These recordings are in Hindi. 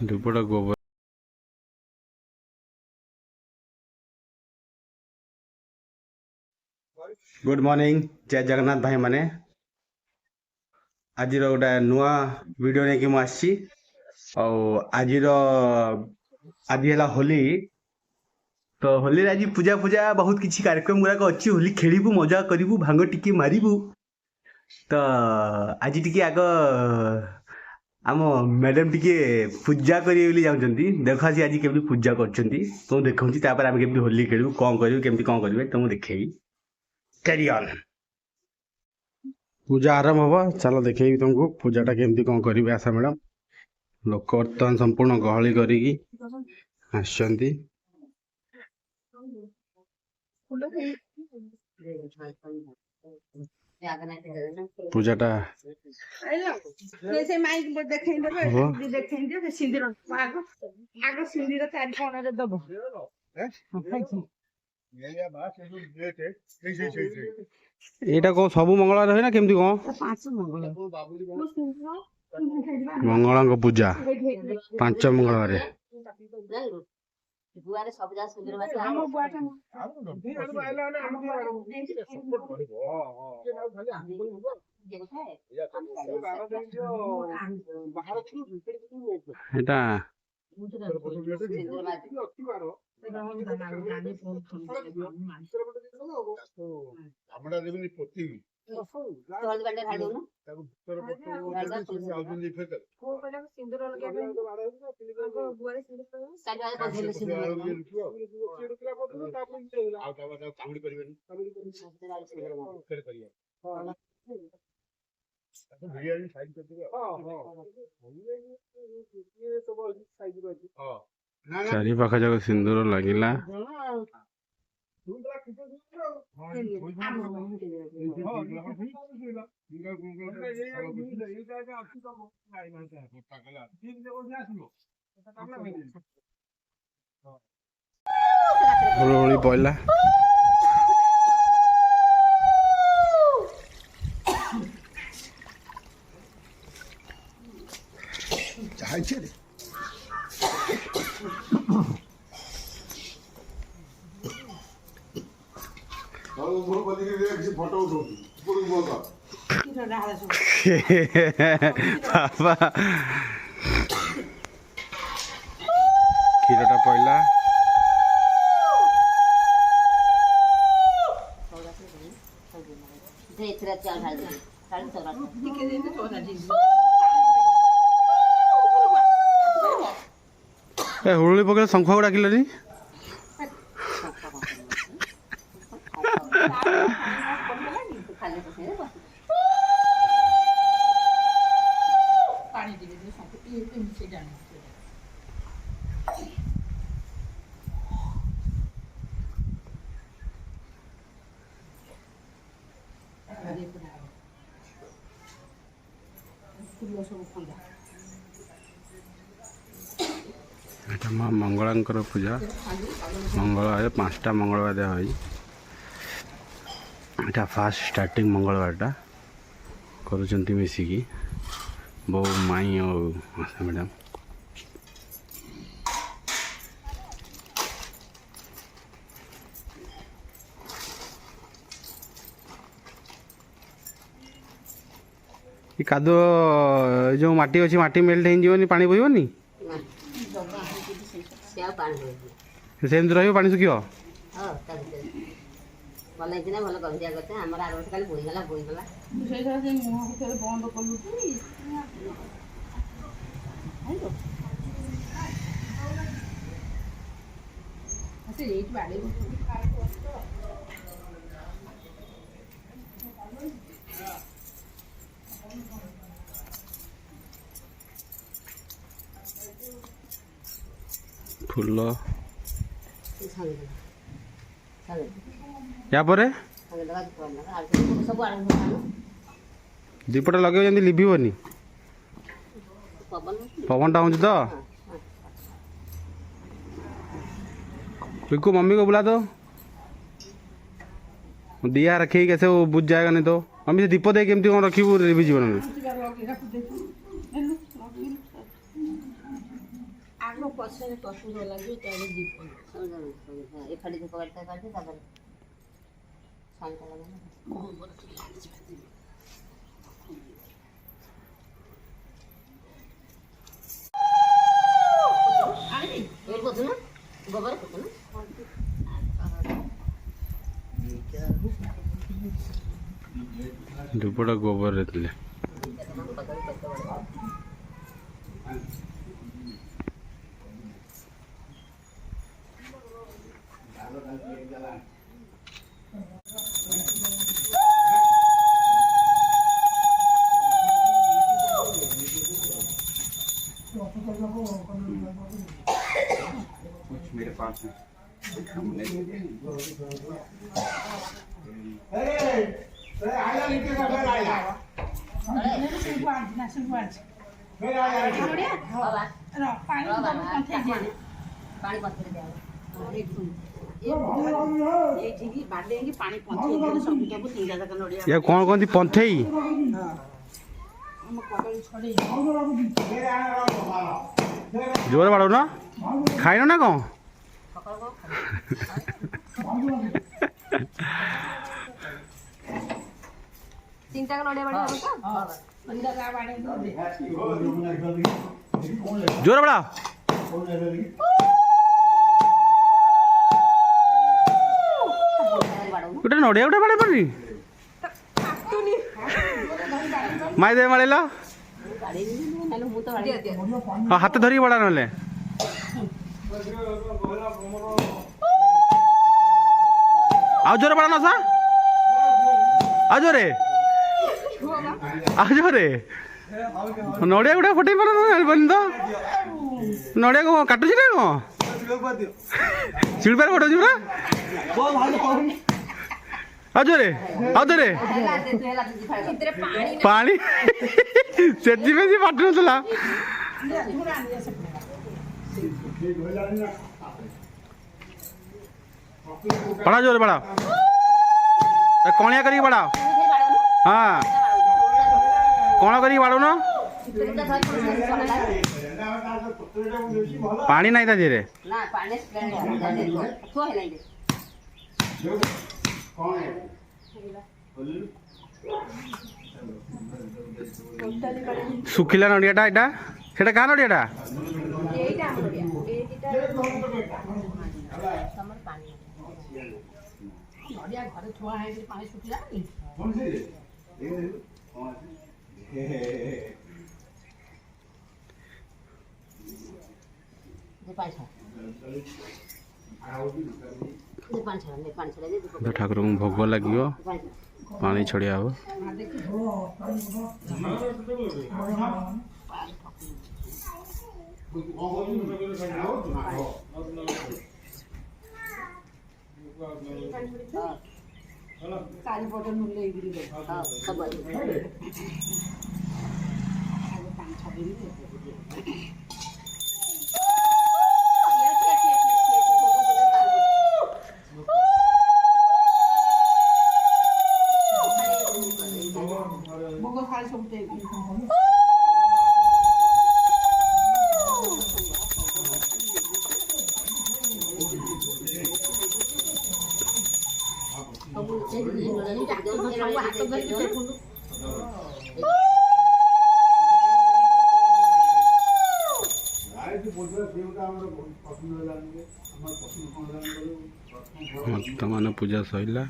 दुपड़ा गोबर गुड मॉर्निंग जय जगन्नाथ भाई माने आज गोटे नुआ वीडियो नहीं कि मुझे आज है होली तो होली आज पूजा पूजा बहुत किसी कार्यक्रम गुड़ाक अच्छी होली खेलू मजा करूँ भांग टिके मारू तो आज टी आग आम मैडम टिके पूजा करेंगे जाऊँगी देख सी आज केमी पूजा कर देखा आम केमी होली खेलू कौन करूँ केमी कौन करेंगे तो मुझे देखेबी कैरी ऑन पूजा आरंभ हम चलो देखेबी तुमको पूजाटा केमती कौन करेंगे आशा मैडम लोक बर्तमान संपूर्ण गहली करी पूजाटा एटा कौन सब मंगलवार है ना केमती कौन मंगला पूजा 5 मंगलवार एटा चारि पाख जाक सिंदूर लगिला होली पहला बाबा क्षीरटा पहला हुड़ी पकड़े शंख को डाकिल माँ मंगला पूजा मंगलवार 5टा मंगलवार दिया यहाँ फास्ट स्टार्टिंग मंगलवारटा कर मिसिकी बो माई और आशा मैडम कादो जो माटी अच्छी माटी मेल्ट हो पानी बोहनी सेमती रही पानी सुखी फूल दीपटा लगे लिभन पवन हूँ तो पिकू मम्मी को बुला दो दिया रखे कैसे वो बुझ जाएगा नहीं तो हम से दीप दे केमती कौन रखी भी जीवन में धूपटा गोबर रहते मेरे पास है ये कौन कौन थी पंथई जोर बाड़ो ना खाइनो ना कौन जोर बड़ा गोटे नड़िया गोटे बाड़े पड़ी माई दे मारे हाँ हाथ धरी बड़ा ना आओ जोरे बड़ा ना सा आ जोरे नड़िया गुड़ा फटे पार तो नड़िया को काटुच ना कौन शिल्पार फटाऊ पूरा आजरे आजरे पानी से पाटू ना पढ़ा जोरे पढ़ा कणिया करी पढ़ा हाँ कौन करी बाड़ू न पानी नहीं था धीरे सुखिला नड़ियाटा एटा सेटा का नड़ियाटा ठाकुर को भोग लगे पानी छड़िया हो वर्तमान पूजा सैला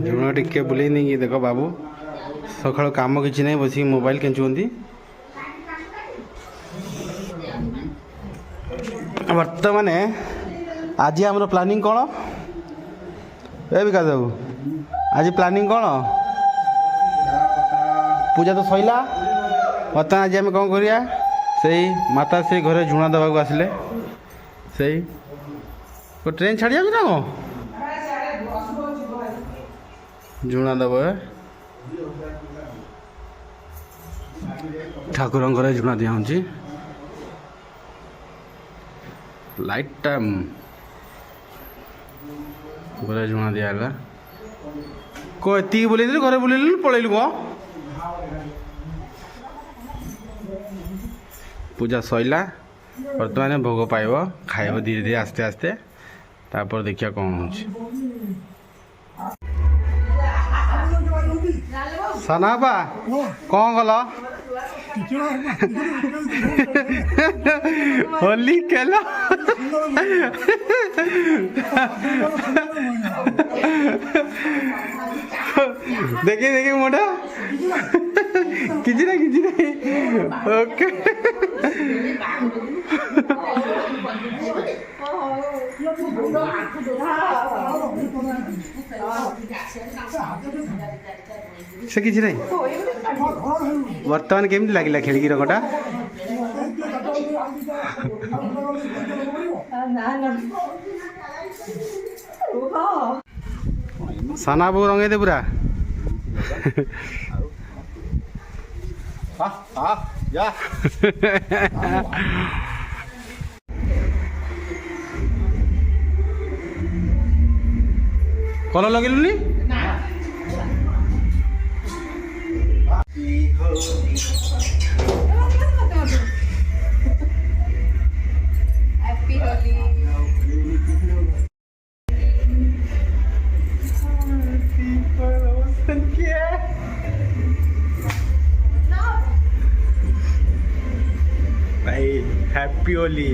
झुण टिके बुले नहीं देख बाबू सका कम कि नहीं बस मोबाइल केचुंती वर्तमान आज आम प्लानिंग कौन ए विकास बाबू आज प्लानिंग कौन पूजा तो सैला बर्तमान आज आम कौन करिया से माता से घरे झुणा दबाक आसिले से को ट्रेन छाड़ी जाऊँ ना को जुणा दब ठाकुर जुणा दिया लाइट टाइम गरे जुणा दिगला को एति बुले घरे बुले पलैलु कौन पूजा सैला बर्तमान भोग पाइब खाइब धीरे धीरे आस्ते आस्ते तापर देखिया कौन हो सनाबा कौन गल होली केला देखिए देखिए मोटा किसी ना ओके से किसी नहीं बर्तमान केमती लगे खेल रंगटा साना बो रंगे दे पूरा कलर लगेलुनी हैप्पी होली भाई हैप्पी होली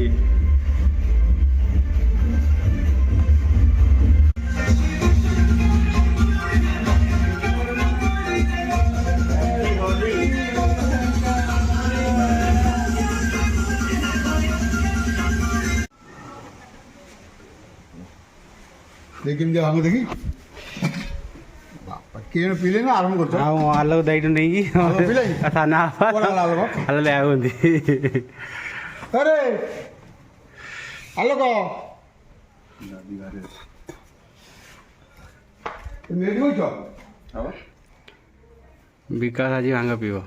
लेकिन जब हम देखी केन पीले ना आरंभ करछो हां आलो दाइट नहीं पीले अच्छा ना कोन आलो आलो ले आउंदी अरे आलो को मेडी हो छ अब विकास आज भांग पीबो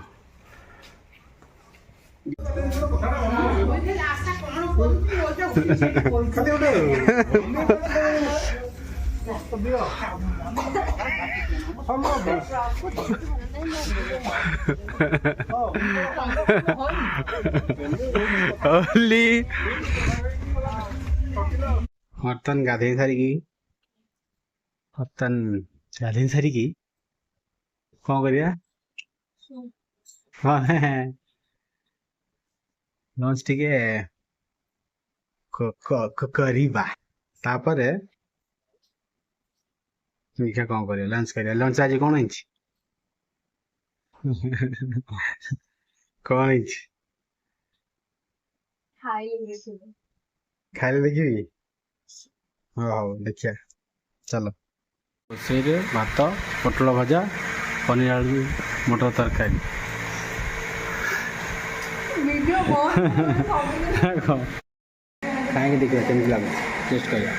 होली बर्तन गाधे सारिकी बर्तन गाधे सारिकी कौन करिया हाँ लंच टिके करिबा तापरे देखा कौन करिया लंच करिया लंच आज कौन है कौन है खाइले देखिए हाँ देखिया चलो रोषे भात पटल भजा पनीर आलू मटर तरकारी खाएंगे देखिए केमती लगे टेस्ट करिया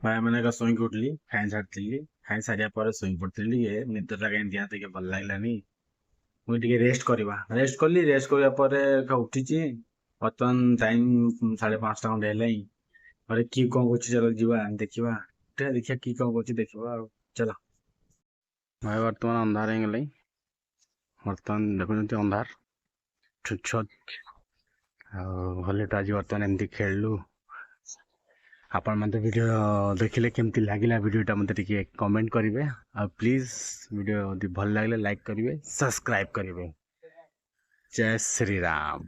भाई मैंने का सोई उठली खाई छाड़ी खाई सारिया पर सोई पड़ती निदटा कहीं दिया तो भल लगलानी मुझे रेस्ट करवा रेस्ट कली रेस्ट करने पर उठी बर्तमान टाइम 5:30 खंडे है कि कौन कर चल जा देखा देखिया कि कौन कर देखा चलो भाई बर्तमान अंधार हो गल बर्तमान देखुं अंधार छुट होली तो आज बर्तमान एमती खेलु आपण मत वीडियो देखिले केमती लागिला वीडियोटा मत टिके कमेंट करेंगे और प्लीज वीडियो यदि भल लगे लाइक करेंगे सब्सक्राइब करेंगे जय श्री राम।